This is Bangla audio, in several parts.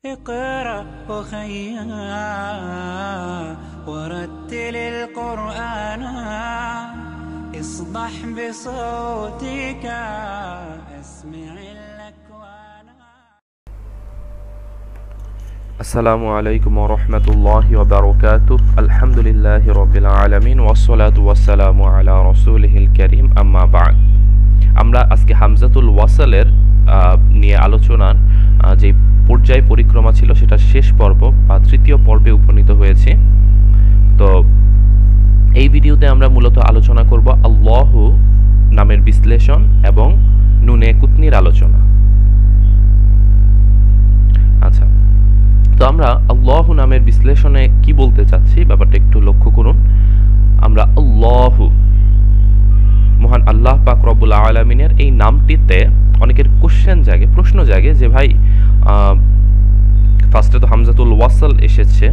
اقرأ أخيا ورتل القرآن اصدح بصوتك اسمع الأكوان. السلام عليكم ورحمة الله وبركاته. الحمد لله رب العالمين والصلاة والسلام على رسوله الكريم أما بعد. আমরা আজকে হামজাতুল ওয়াসালের নিয়ে আলোচনার যে পর্যায় পরিক্রমা ছিল সেটা শেষ পর্ব বা তৃতীয় পর্বে উপনীত হয়েছে। তো এই ভিডিওতে আমরা মূলত আলোচনা করব আল্লাহু নামের বিশ্লেষণ এবং নুনে কুতনির আলোচনা। আচ্ছা, তো আমরা আল্লাহু নামের বিশ্লেষণে কি বলতে চাচ্ছি ব্যাপারটা একটু লক্ষ্য করুন। আমরা আল্লাহু মহান আল্লাহ পাক রব্বুল আলামিনের এই নামটিতে অনেকের কোশ্চেন জাগে, প্রশ্ন জাগে যে ভাই ফার্স্টে তো হামজাতুল ওয়াসাল এসেছে,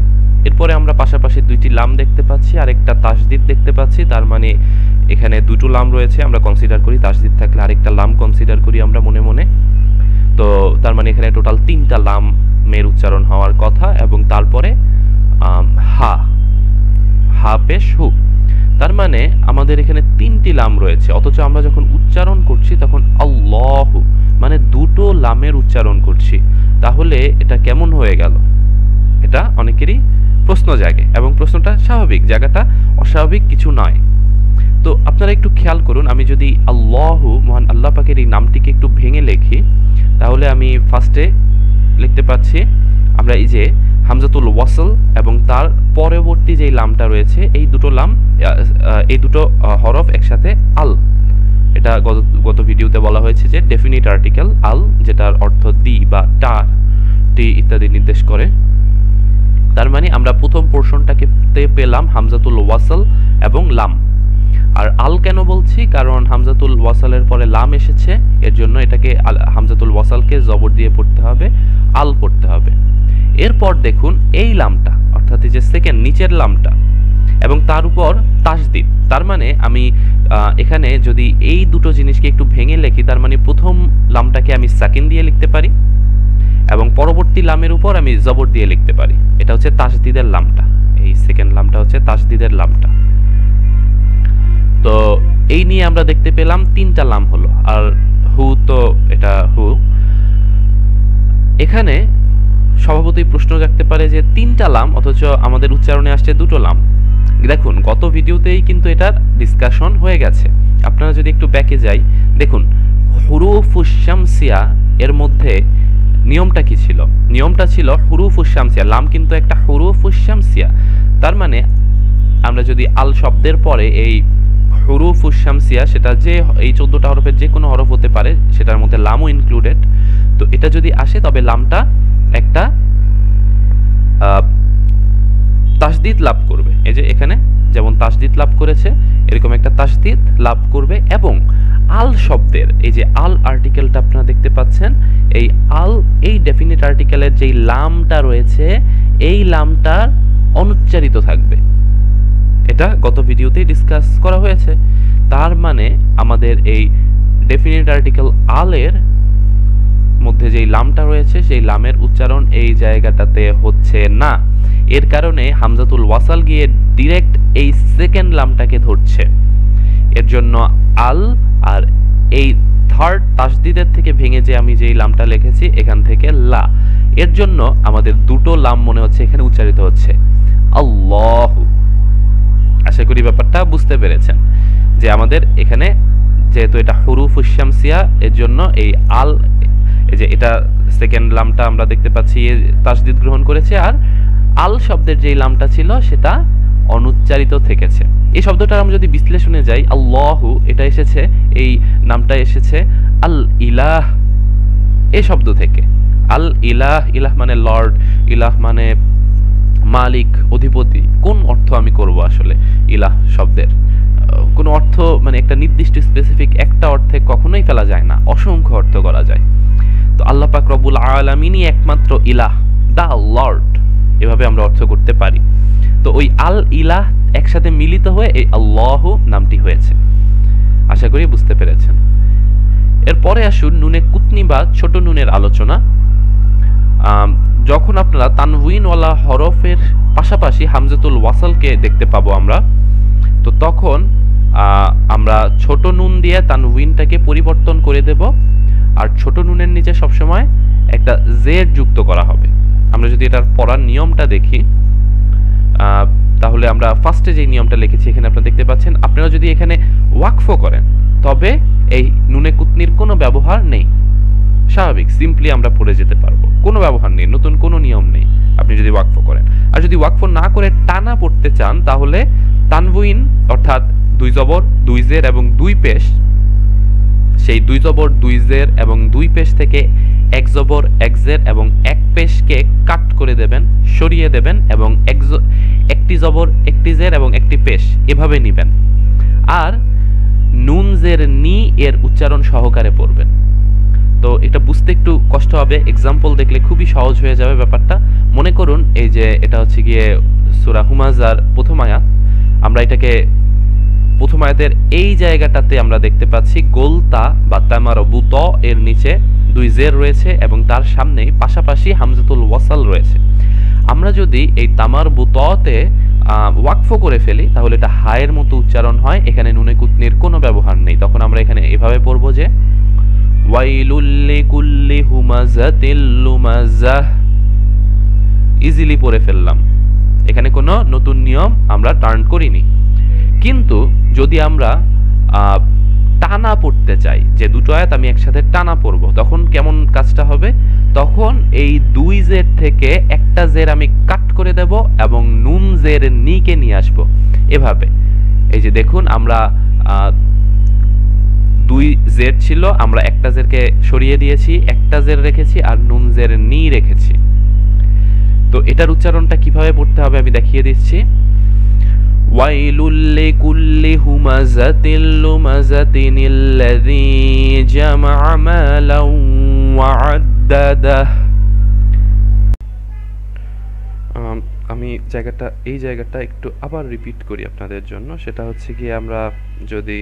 এরপরে আমরা পাশাপাশি দুইটি লাম দেখতে পাচ্ছি আর একটা তাসদিদ দেখতে পাচ্ছি, তার মানে এখানে দুটো লাম রয়েছে, আমরা কনসিডার করি তাসদিদ থাকলে আরেকটা লাম কনসিডার করি আমরা মনে মনে। তো তার মানে এখানে টোটাল তিনটা লামের উচ্চারণ হওয়ার কথা এবং তারপরে হা হা পেশ হু, তার মানে আমাদের এখানে তিনটি লাম রয়েছে, অথচ আমরা যখন উচ্চারণ করছি তখন আল্লাহু মানে দুটো লামের উচ্চারণ করছি। তাহলে এটা কেমন হয়ে গেল? এটা অনেকেরই প্রশ্ন জাগে এবং প্রশ্নটা স্বাভাবিক, জায়গাটা অস্বাভাবিক কিছু নয়। তো আপনারা একটু খেয়াল করুন, আমি যদি আল্লাহু মহান আল্লাহ পাকের এই নামটিকে একটু ভেঙে লিখি তাহলে আমি ফার্স্টে লিখতে পাচ্ছি আমরা এই যে হামজাতুল ওয়াসল এবং তার পরবর্তী যে লামটা রয়েছে এই দুটো লাম, এই দুটো হরফ একসাথে আল, এটা গত ভিডিওতে বলা হয়েছে যে ডেফিনিট আর্টিকেল আল, যেটার অর্থ দি বা টা টি ইত্যাদি নির্দেশ করে। তার মানে আমরা প্রথম পোর্শনটাকে পেলাম হামজাতুল ওয়াসল এবং লাম। আর আল কেন বলছি? কারণ হামজাতুল ওয়াসালের পরে লাম এসেছে, এর জন্য এটাকে হামজাতুল ওয়াসালকে জবর দিয়ে পড়তে হবে, আল পড়তে হবে। এরপর দেখুন এই লামটা অর্থাৎ এই যে সেকেন্ড নিচের লামটা এবং তার উপর তাসদিদ, তার মানে আমি এখানে যদি এই দুটো জিনিসকে একটু ভেঙে লিখি তার মানে প্রথম লামটাকে আমি সাকিন দিয়ে লিখতে পারি এবং পরবর্তী লামের উপর আমি জবর দিয়ে লিখতে পারি। এটা হচ্ছে তাসদিদের লামটা, এই সেকেন্ড লামটা হচ্ছে তাসদিদের লামটা। তো এই নিয়ে আমরা দেখতে পেলাম তিনটা লাম হলো। আর হু, তো এটা হু, এখানে স্বভাবতই প্রশ্ন জাগতে পারে যে তিনটা লাম অথচ আমাদের উচ্চারণে আসছে দুটো লাম। দেখুন গত ভিডিওতেই কিন্তু এটার ডিসকাশন হয়ে গেছে, আপনারা যদি একটু ব্যাকে যাই দেখুন হুরুফুশ শামসিয়া এর মধ্যে নিয়মটা কি ছিল? নিয়মটা ছিল হুরুফুশ শামসিয়া, লাম কিন্তু একটা হুরুফুশ শামসিয়া। তার মানে আমরা যদি আল শব্দের পরে এই হুরুফুশ শামসিয়া, সেটা যে এই 14টা হরফের যে কোনো হরফ হতে পারে, সেটার মধ্যে লামও ইনক্লুডেড, তো এটা যদি আসে তবে লামটা একটা তাসদিদ লাভ করবে। এই যে এখানে যেমন তাসদিদ লাভ করেছে এরকম একটা তাসদিদ লাভ করবে। এবং আল শব্দের এই যে আল আর্টিকেলটা আপনারা দেখতে পাচ্ছেন, এই আল এই ডেফিনিট আর্টিকেলের যেই লামটা রয়েছে এই লামটা অনুচ্চারিত থাকবে, এটা গত ভিডিওতেই ডিসকাস করা হয়েছে। তার মানে আমাদের এই ডেফিনিট আর্টিকেল আলের মধ্যে যেই লামটা রয়েছে সেই লামের উচ্চারণ এই জায়গাটাতে হচ্ছে না, এর কারণে হামজাতুল ওয়াসাল গিয়ে ডিরেক্ট এই সেকেন্ড লামটাকে ধরছে। এর জন্য আল আর এই থার্ড তাসদিদের থেকে ভেঙে যে আমি যেই লামটা লিখেছি এখান থেকে লা, এর জন্য আমাদের দুটো লাম মনে হচ্ছে এখানে উচ্চারিত হচ্ছে আল্লাহু। আশা করি ব্যাপারটা বুঝতে পেরেছেন যে আমাদের এখানে যেহেতু এটা হুরুফুশ শামসিয়া এর জন্য এই আল, এই যে এটা সেকেন্ড লামটা আমরা দেখতে পাচ্ছি তাসদিদ গ্রহণ করেছে, আর আল শব্দের যেই লামটা ছিল সেটা অনুচ্চারিত থেকেছে। এই শব্দটার আমরা যদি বিশ্লেষণে যাই, আল্লাহু এটা এসেছে, এই নামটা এসেছে আল ইলাহ এই শব্দ থেকে। আল ইলাহ, ইলাহ মানে লর্ড, ইলাহ মানে মালিক, অধিপতি। কোন অর্থ আমি করব আসলে ইলাহ শব্দের? কোন অর্থ মানে একটা নির্দিষ্ট স্পেসিফিক একটা অর্থে কখনোই ফেলা যায় না, অসংখ্য অর্থ করা যায়। তো আল্লাহ পাক রব্বুল আলামিনই একমাত্র ইলাহ, দা লর্ড, এভাবে আমরা অর্থ করতে পারি। তো ওই আল ইলাহ একসাথে মিলিত হয়ে এই আল্লাহ নামটি হয়েছে। আশা করি বুঝতে পেরেছেন। এরপরে আসুন নুনে কুতনি বা ছোট নুনের আলোচনা। যখন আমরা তানউইনওয়ালা হরফের পাশাপাশি হামজাতুল ওয়াসালকে দেখতে পাবো আমরা। তো তখন আমরা ছোট নুন দিয়ে তানউইনটাকে পরিবর্তন করে দেব, আর ছোট নুনের নিচে সবসময় একটা জেড যুক্ত করা হবে। আমরা যদি এটার পড়ার নিয়মটা দেখি তাহলে আমরা ফার্স্টে যে নিয়মটা লিখেছি এখানে আপনারা দেখতে পাচ্ছেন। আপনারা যদি এখানে ওয়াকফ করেন তবে এই নুনে কুতনির কোনো ব্যবহার নেই, স্বাভাবিক সিম্পলি আমরা পড়ে যেতে পারবো, কোনো ব্যবহার নেই, নতুন কোনো নিয়ম নেই আপনি যদি ওয়াকফ করেন। আর যদি ওয়াকফ না করে টানা পড়তে চান তাহলে তানউইন অর্থাৎ 2 জবর 2 জের এবং 2 পেশ, সেই 2 জবর 2 জের এবং 2 পেশ থেকে 1 জবর 1 জের এবং 1 পেশকে কাট করে দেবেন, সরিয়ে দেবেন এবং একটি জবর 1টি জের এবং 1টি পেশ এভাবে নেবেন। আর নুন জের নি এর উচ্চারণ সহকারে পড়বেন। তো এটা বুঝতে একটু কষ্ট হবে, এক্সাম্পল দেখলে খুবই সহজ হয়ে যাবে ব্যাপারটা। মনে করুন এই যে এটা হচ্ছে গিয়ে সূরা হুমাযার প্রথম আয়াত, আমরা এটাকে প্রথম আয়াতের এই জায়গাটাতে আমরা দেখতে পাচ্ছি গোলতা বা তামারবুত এর নিচে 2 জের রয়েছে এবং তার সামনেই পাশাপাশি হামজাতুল ওয়াসাল রয়েছে। আমরা যদি এই তামারবুততে ওয়াকফ করে ফেলি তাহলে এটা হায়ের মতো উচ্চারণ হয়, এখানে নুনে কুতনির কোনো ব্যবহার নেই। তখন আমরা এখানে এভাবে পড়বো যে ওয়াইলুল লিকুল্লি হুমাযাতিল লুমাযাহ, ইজিলি পড়ে ফেললাম, এখানে কোনো নতুন নিয়ম আমরা টার্ন করিনি। কিন্তু যদি আমরা টানা পড়তে চাই, যে দুটো আয়াত আমি একসাথে টানা পড়ব, তখন কেমন কাজটা হবে? তখন এই 2 জের থেকে একটা জের আমি কাট করে দেব এবং নুন জের নিকে নিয়ে আসব এভাবে। এই যে দেখুন আমরা 2 জের ছিল, আমরা একটা জেরকে সরিয়ে দিয়েছি, একটা জের রেখেছি আর নুন জের নি রেখেছি। তো এটার উচ্চারণটা কিভাবে পড়তে হবে আমি দেখিয়ে দিচ্ছি। ওয়াইলুল লিকুল্লি হুমাযাতিল লুমাযাতিনিল্লাযী জামাআ মালাও ওয়া আদ্দাদাহ। আমি এই জায়গাটা একটু আবার রিপিট করি আপনাদের জন্য। সেটা হচ্ছে কি, আমরা যদি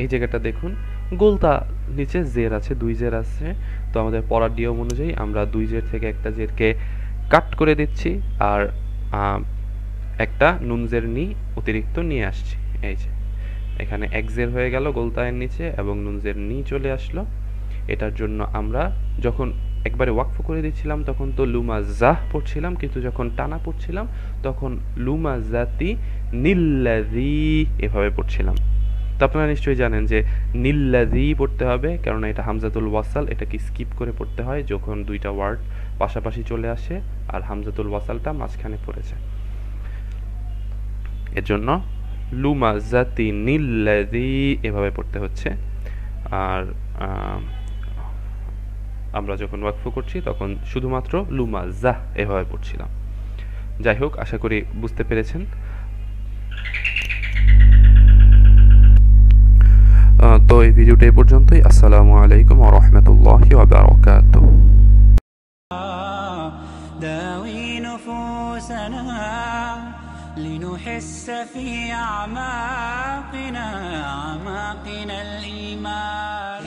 এই জায়গাটা দেখুন গোলতা নিচে জের আছে, 2 জের আছে। তো আমাদের পড়ার নিয়ম অনুযায়ী আমরা 2 জের থেকে একটা জেরকে কাট করে দিচ্ছি আর একটা নুন জের নি অতিরিক্ত নিয়ে আসছি। এই যে এখানে 1 জের হয়ে গেল গোলতায়ের নিচে এবং নুন জের নি চলে আসলো। এটার জন্য আমরা যখন একবারে ওয়াকফ করে দিচ্ছিলাম তখন তো লুমাযাহ পড়ছিলাম, কিন্তু যখন টানা পড়ছিলাম তখন লুমাযাতি নিল্লাযী এভাবে পড়ছিলাম। তো আপনারা নিশ্চয়ই জানেন যে নিল্লাযী পড়তে হবে, কারণ এটা হামজাতুল ওয়াসাল, এটাকে স্কিপ করে পড়তে হয় যখন 2টা ওয়ার্ড পাশাপাশি চলে আসে আর হামজাতুল ওয়াসালটা মাঝখানে পড়েছে। এর জন্য লুমাযাতি নিল্লাযী এভাবে পড়তে হচ্ছে। আর আমরা যখন ওয়াকফ করছি তখন শুধুমাত্র লুমাযাহ এভাবে পড়ছিলাম। যাই হোক, আশা করি বুঝতে পেরেছেন। তো এই ভিডিওটা এই পর্যন্তই। আসসালামু আলাইকুম ওয়া রাহমাতুল্লাহি ওয়া বারাকাতুহু। داوي نفوسنا لنحس في أعماقنا الإيمان